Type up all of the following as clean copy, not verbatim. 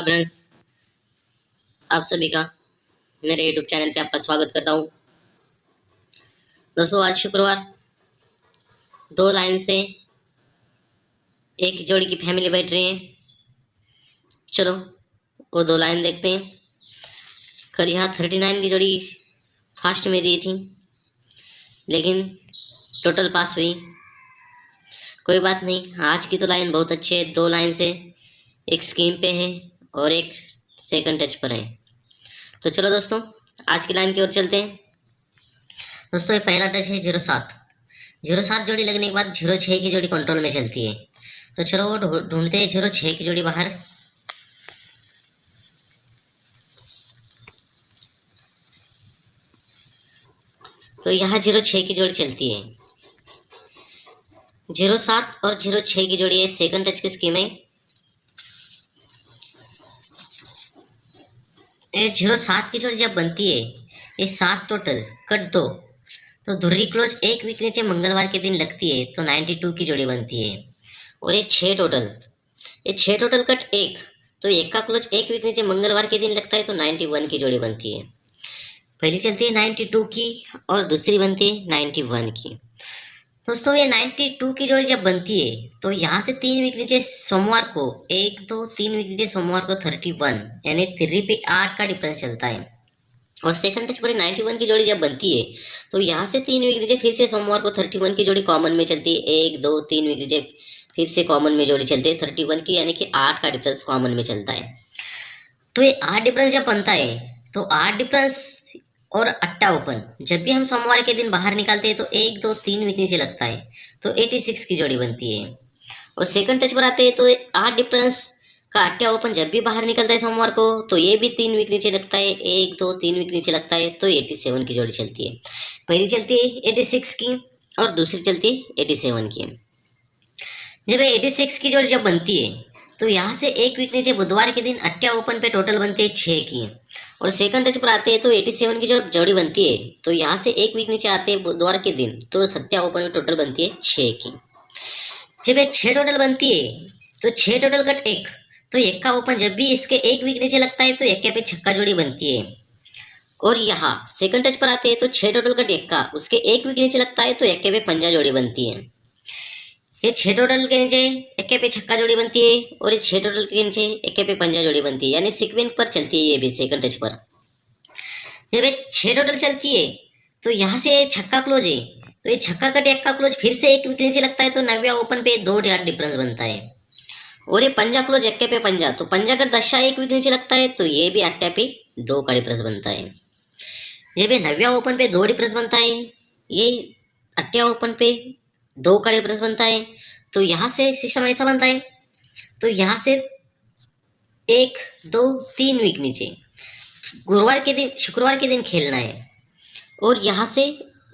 Friends, आप सभी का मेरे यूट्यूब चैनल पे आपका स्वागत करता हूँ। दोस्तों, आज शुक्रवार 2 लाइन से एक जोड़ी की फैमिली बैठ रही है। चलो वो 2 लाइन देखते हैं। कल यहाँ 39 की जोड़ी फास्ट में दी थी, लेकिन टोटल पास हुई। कोई बात नहीं, आज की तो लाइन बहुत अच्छी है। 2 लाइन से एक स्कीम पे है और एक सेकंड टच पर है। तो चलो दोस्तों, आज की लाइन की ओर चलते हैं। दोस्तों, ये पहला टच है 07। 07 जोड़ी लगने के बाद 06 की जोड़ी कंट्रोल में चलती है। तो चलो वो ढूंढते हैं 06 की जोड़ी बाहर। तो यहाँ 06 की जोड़ी चलती है। 07 और 06 की जोड़ी है, सेकंड टच की स्कीम है। ये 07 की जोड़ी जब बनती है, ये 7 टोटल कट 2, तो धुर्री क्लोज एक वीक नीचे मंगलवार के दिन लगती है, तो 92 की जोड़ी बनती है। और ये 6 टोटल कट 1, तो 1 का क्लोज एक वीक नीचे मंगलवार के दिन लगता है, तो 91 की जोड़ी बनती है। पहली चलती है 92 की और दूसरी बनती है 91 की। दोस्तों, ये 92 की जोड़ी जब बनती है, तो यहाँ से 3 वीक नीचे सोमवार को 1 2 3 वीक नीचे सोमवार को 31, यानी 3 पे 8 का डिफरेंस चलता है। और सेकंड टच पर 91 की जोड़ी जब बनती है, तो यहाँ से 3 वीक नीचे फिर से सोमवार को 31 की जोड़ी कॉमन में चलती है। 1 2 3 वीक नीचे फिर से कॉमन में जोड़ी चलती है 31 की, यानी कि 8 का डिफरेंस कॉमन में चलता है। तो ये 8 डिफरेंस जब बनता है, तो 8 डिफरेंस और अट्टा ओपन जब भी हम सोमवार के दिन बाहर निकालते हैं, तो 1 2 3 वीक नीचे लगता है, तो 86 की जोड़ी बनती है। और सेकंड टच पर आते हैं, तो 8 डिफरेंस का अट्टा ओपन जब भी बाहर निकलता है सोमवार को, तो ये भी 3 वीक नीचे लगता है। 1 2 3 वीक नीचे लगता है, तो 87 की जोड़ी चलती है। पहली चलती है 86 की और दूसरी चलती है 87 की। जब 86 की जोड़ी जब बनती है, तो यहाँ से एक वीक नीचे बुधवार के दिन अट्टा ओपन पे टोटल बनते हैं 6 की। और सेकंड टच पर आते हैं, तो 87 की जो जोड़ी बनती है, तो यहाँ से एक वीक नीचे आते हैं बुधवार के दिन, तो सत्या ओपन में टोटल बनती है 6 की। जब ये 6 टोटल बनती है, तो 6 टोटल कट 1, तो 1 का ओपन जब भी इसके एक वीक नीचे लगता है, तो 1 पे छक्का जोड़ी बनती है। और यहाँ सेकंड टच पर आते हैं, तो 6 टोटल कट 1 का उसके एक वीक नीचे लगता है, तो 1 पे पंजा जोड़ी बनती है। ये 6 टोटल के नीचे 1 पे छक्का जोड़ी बनती है, और ये 6 टोटल के नीचे 1 पे पंजा जोड़ी बनती है, यानी सीक्वेंस पर चलती है ये भी सेकंड टच पर। जब ये 6 टोटल चलती है, तो यहाँ से छक्का क्लोज है, तो ये छक्का कट 1 का क्लोज फिर से एक वीक नीचे लगता है, तो 90 ओपन पे 2 डॉट डिफरेंस बनता है। और ये पंजा क्लोज 1 पे पंजा, तो पंजा कट 10 एक वीक नीचे लगता है, तो ये भी 8 पे 2 का डिफरेंस बनता है। जब ये 90 ओपन पे 2 डिफरेंस बनता है, ये 8 ओपन पे 2 का डिफरेंस बनता है, तो यहाँ से सिस्टम ऐसा बनता है। तो यहाँ से 1 2 3 वीक नीचे शुक्रवार के दिन खेलना है, और यहाँ से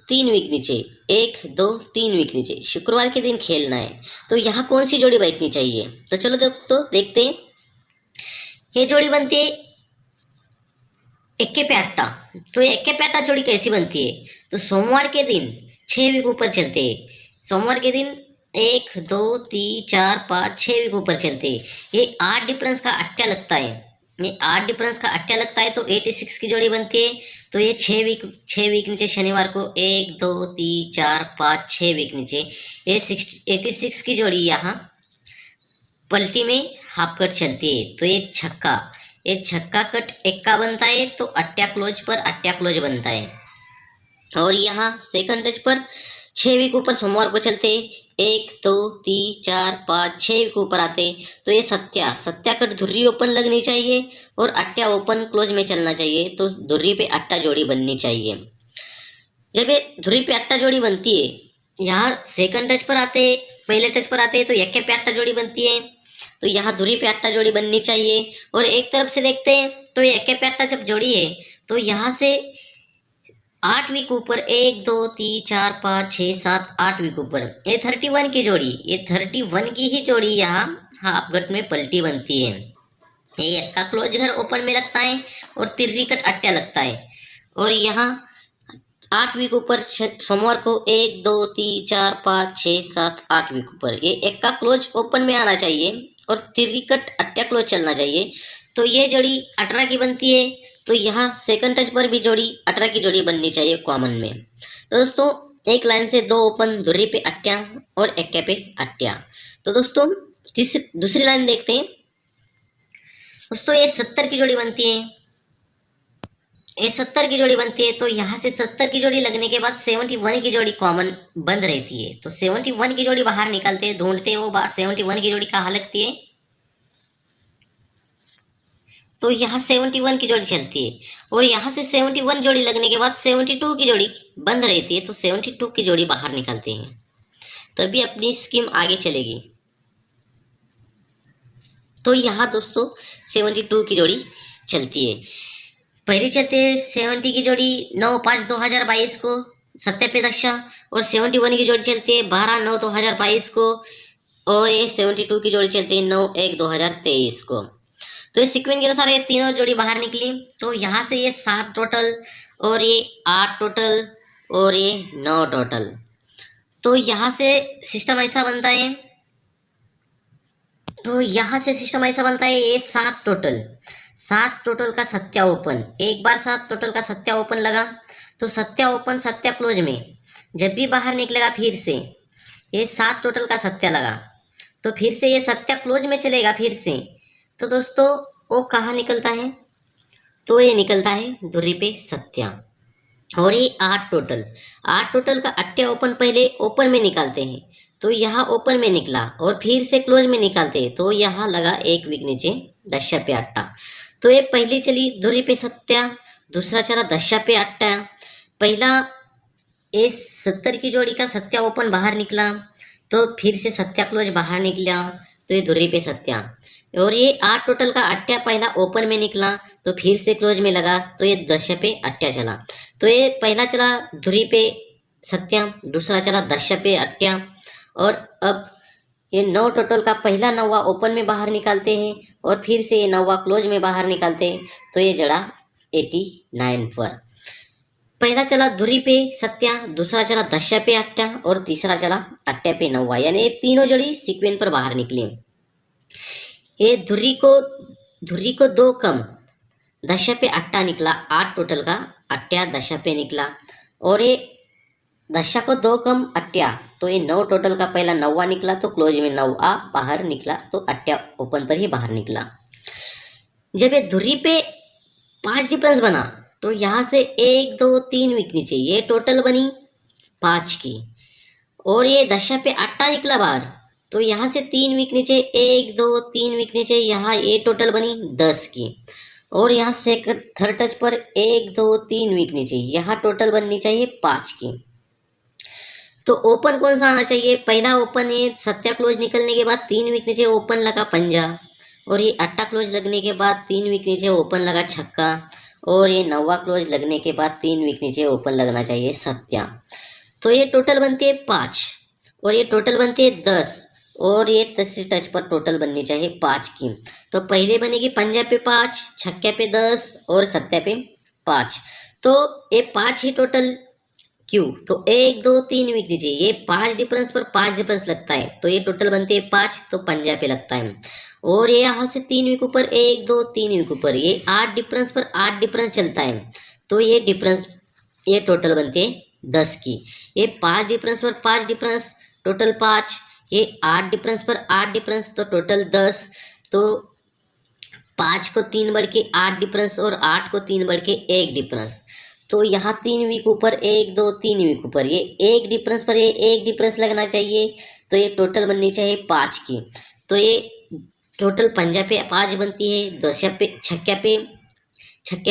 3 वीक नीचे 1 2 3 वीक नीचे शुक्रवार के दिन खेलना है। तो यहाँ कौन सी जोड़ी बैठनी चाहिए? तो चलो दोस्तों देखते हैं। ये जोड़ी बनती है 1 पे 8। तो 1 पे 8 जोड़ी कैसी बनती है? तो सोमवार के दिन 6 वीक ऊपर चलते हैं। सोमवार के दिन 1 2 3 4 5 6 वीक ऊपर चलते हैं। ये 8 डिफरेंस का अट्टा लगता है। ये 8 डिफरेंस का अट्टा लगता है, तो 86 की जोड़ी बनती है। तो ये 6 वीक नीचे शनिवार को 1 2 3 4 5 6 वीक नीचे ये 86 की जोड़ी यहाँ पलटी में हाफ कट चलती है। तो ये छक्का कट 1 का बनता है, तो अट्टा क्लोज बनता है। और यहाँ सेकंड टच पर 6 वीक ऊपर सोमवार को चलते 1 2 3 4 5 6 वीक ऊपर आते, तो ये सत्या कट धुर्री ओपन लगनी चाहिए और अट्टा ओपन क्लोज में चलना चाहिए, तो धुर्री पे अट्टा जोड़ी बननी चाहिए। जब ये धुर्री पे अट्टा जोड़ी बनती है, यहाँ सेकंड टच पर आते पहले टच पर आते, तो 1 पे अट्टा जोड़ी बनती है, तो यहाँ धुरी पे अट्टा जोड़ी बननी चाहिए। और एक तरफ से देखते हैं, तो 1 पे अट्टा जब जोड़ी है, तो यहाँ से 8 वीक ऊपर 1 2 3 4 5 6 7 8 वीक ऊपर ये 31 की जोड़ी, ये 31 की ही जोड़ी यहाँ हाफ गट में पलटी बनती है। ये 1 का क्लोज घर ओपन में लगता है और तिर्री कट अट्टा लगता है। और यहाँ 8 वीक ऊपर सोमवार को 1 2 3 4 5 6 7 8 वीक ऊपर ये 1 का क्लोज ओपन में आना चाहिए और तिर्री कट अट्टा क्लोज चलना चाहिए, तो ये जोड़ी 18 की बनती है, तो यहाँ सेकंड टच पर भी जोड़ी 18 की जोड़ी बननी चाहिए कॉमन में। तो दोस्तों एक लाइन से 2 ओपन, धुर्री पे अट्टिया और एक्के पे अट्टिया। तो दोस्तों दूसरी लाइन देखते हैं। दोस्तों ये 70 की जोड़ी बनती है, ये 70 की जोड़ी बनती है, तो यहाँ से 70 की जोड़ी लगने के बाद 71 की जोड़ी कॉमन बंद रहती है। तो 71 की जोड़ी बाहर निकालते हैं, ढूंढते हैं वो 71 की जोड़ी कहाँ लगती है। तो यहाँ 71 की जोड़ी चलती है और यहाँ से 71 जोड़ी लगने के बाद 72 की जोड़ी बंद रहती है। तो 72 की जोड़ी बाहर निकालते हैं, तभी अपनी स्कीम आगे चलेगी। तो यहाँ दोस्तों 72 की जोड़ी चलती है। पहले चलते हैं 70 की जोड़ी 9/5/2022 को सत्या पे दशा, और 71 की जोड़ी चलती है 12/9/2022 को, और ये 72 की जोड़ी चलती है 9/1/2023 को। तो इस सीक्वेंस के अनुसार ये तीनों जोड़ी बाहर निकली। तो यहाँ से ये 7 टोटल, और ये 8 टोटल, और ये 9 टोटल। तो यहाँ से सिस्टम ऐसा बनता है, ये 7 टोटल, 7 टोटल का सत्या ओपन। एक बार 7 टोटल का सत्या ओपन लगा, तो सत्या ओपन सत्या क्लोज में जब भी बाहर निकलेगा फिर से ये 7 टोटल का सत्या लगा, तो फिर से ये सत्या क्लोज में चलेगा फिर से। तो दोस्तों वो कहाँ निकलता है, तो ये निकलता है धुर्री पे सत्या। और ये 8 टोटल का अट्टिया ओपन पहले ओपन में निकालते हैं, तो यहाँ ओपन में निकला और फिर से क्लोज में निकालते हैं, तो यहाँ लगा एक वीक नीचे दशा पे अट्टा। तो ये पहली चली धुर्री पे सत्या, दूसरा चला दशा पे अट्टा। पहला ये 70 की जोड़ी का सत्या ओपन बाहर निकला, तो फिर से सत्या क्लोज बाहर निकला, तो ये धुर्री पे सत्या। और ये 8 टोटल का अट्टिया पहला ओपन में निकला, तो फिर से क्लोज में लगा, तो ये दशा पे अट्टिया चला। तो ये पहला चला धुर्री पे सत्या, दूसरा चला दशा पे अट्टिया, और अब ये 9 टोटल का पहला 9वां ओपन में बाहर निकालते हैं, और फिर से ये 9वां क्लोज में बाहर निकालते हैं, तो ये जड़ा 89 पर। पहला चला धुरी पे सत्या, दूसरा चला दशा पे अट्टा, और तीसरा चला अट्टे पे 9वां, यानी ये तीनों जोड़ी सीक्वेंस पर बाहर निकली। ये धुरी को 2 कम दशा पे अट्टा निकला, 8 टोटल का अट्टिया दशा पे निकला, और ये दशा को 2 कम अट्टिया, तो ये 9 टोटल का पहला 9वां निकला, तो क्लोज में 9वां बाहर निकला, तो अट्टिया ओपन पर ही बाहर निकला। जब ये धुरी पे 5 डिफरेंस बना, तो यहाँ से 1 2 3 वीक नीचे ये टोटल बनी 5 की, और ये दशा पे अट्टा निकला बाहर, तो यहाँ से 3 वीक नीचे 1 2 3 वीक नीचे यहाँ ये टोटल बनी 10 की, और यहाँ सेकंड थर्ड टच पर 1 2 3 वीक नीचे यहाँ टोटल बननी चाहिए 5 की। तो ओपन कौन सा आना चाहिए, पहला ओपन ये सत्या क्लोज निकलने के बाद 3 वीक नीचे ओपन लगा पंजा, और ये अट्टा क्लोज लगने के बाद 3 वीक नीचे ओपन लगा छक्का, और ये 9वां क्लोज लगने के बाद 3 वीक नीचे ओपन लगना चाहिए सत्या। तो ये टोटल बनती है 5, और ये टोटल बनती है 10, और ये तीसरी टच पर टोटल बननी चाहिए 5 की। तो पहले बनेगी पंजा पे 5, छक्के पे 10, और सत्या पे 5। तो ये 5 ही टोटल क्यों, तो 1 2 3 वीक नीचे ये 5 डिफरेंस पर 5 डिफरेंस लगता है, तो ये टोटल बनती है 5, तो पंजा पे लगता है। और ये यहाँ से 3 वीक ऊपर 1 2 3 वीक ऊपर ये 8 डिफरेंस पर 8 डिफरेंस चलता है, तो ये डिफरेंस ये टोटल बनते हैं 10 की। ये 5 डिफरेंस पर 5 डिफरेंस टोटल 5, ये 8 डिफरेंस पर 8 डिफरेंस तो टोटल 10। तो 5 को 3 बढ़ के 8 डिफरेंस, और 8 को 3 बढ़ के 1 डिफरेंस, तो यहाँ 3 वीक ऊपर 1 2 3 वीक ऊपर ये 1 डिफरेंस पर ये 1 डिफरेंस लगना चाहिए, तो ये टोटल बननी चाहिए 5 की। तो ये टोटल पंजा पे 5 बनती है, दशा पे छक्के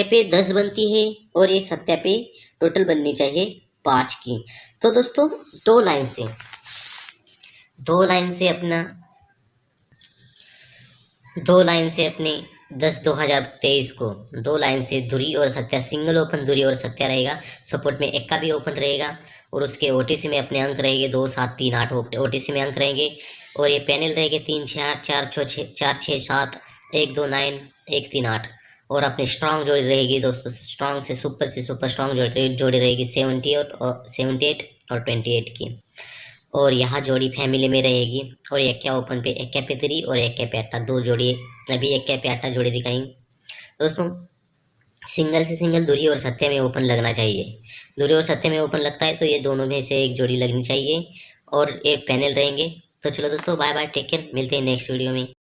पे 10 बनती है, और ये सत्या पे टोटल बननी चाहिए 5 की। तो दोस्तों दो लाइन से अपने 10/2023 को 2 लाइन से धुरी और सत्या सिंगल ओपन धुरी और सत्या रहेगा, सपोर्ट में एक्का भी ओपन रहेगा, और उसके ओटीसी में अपने अंक रहेंगे 2 7 3 8 ओटीसी में अंक रहेंगे, और ये पैनल रहेंगे 3 6 4 6 7 1 2 9 1 3 8, और अपनी स्ट्रांग जोड़ी रहेगी दोस्तों, स्ट्रांग से सुपर स्ट्रांग जोड़ी रहेगी 78 और 28 की, और यहाँ जोड़ी फैमिली में रहेगी, और एक्का ओपन पे एक्का पे 3 और एक्का पे अट्टा 2 जोड़ी अभी एक क्या प्याटा जोड़ी दिखाई दोस्तों। सिंगल से सिंगल धुरी और सत्य में ओपन लगना चाहिए। धुरी और सत्य में ओपन लगता है तो ये दोनों में से एक जोड़ी लगनी चाहिए और एक पैनल रहेंगे। तो चलो दोस्तों, बाय बाय, टेक केयर, मिलते हैं नेक्स्ट वीडियो में।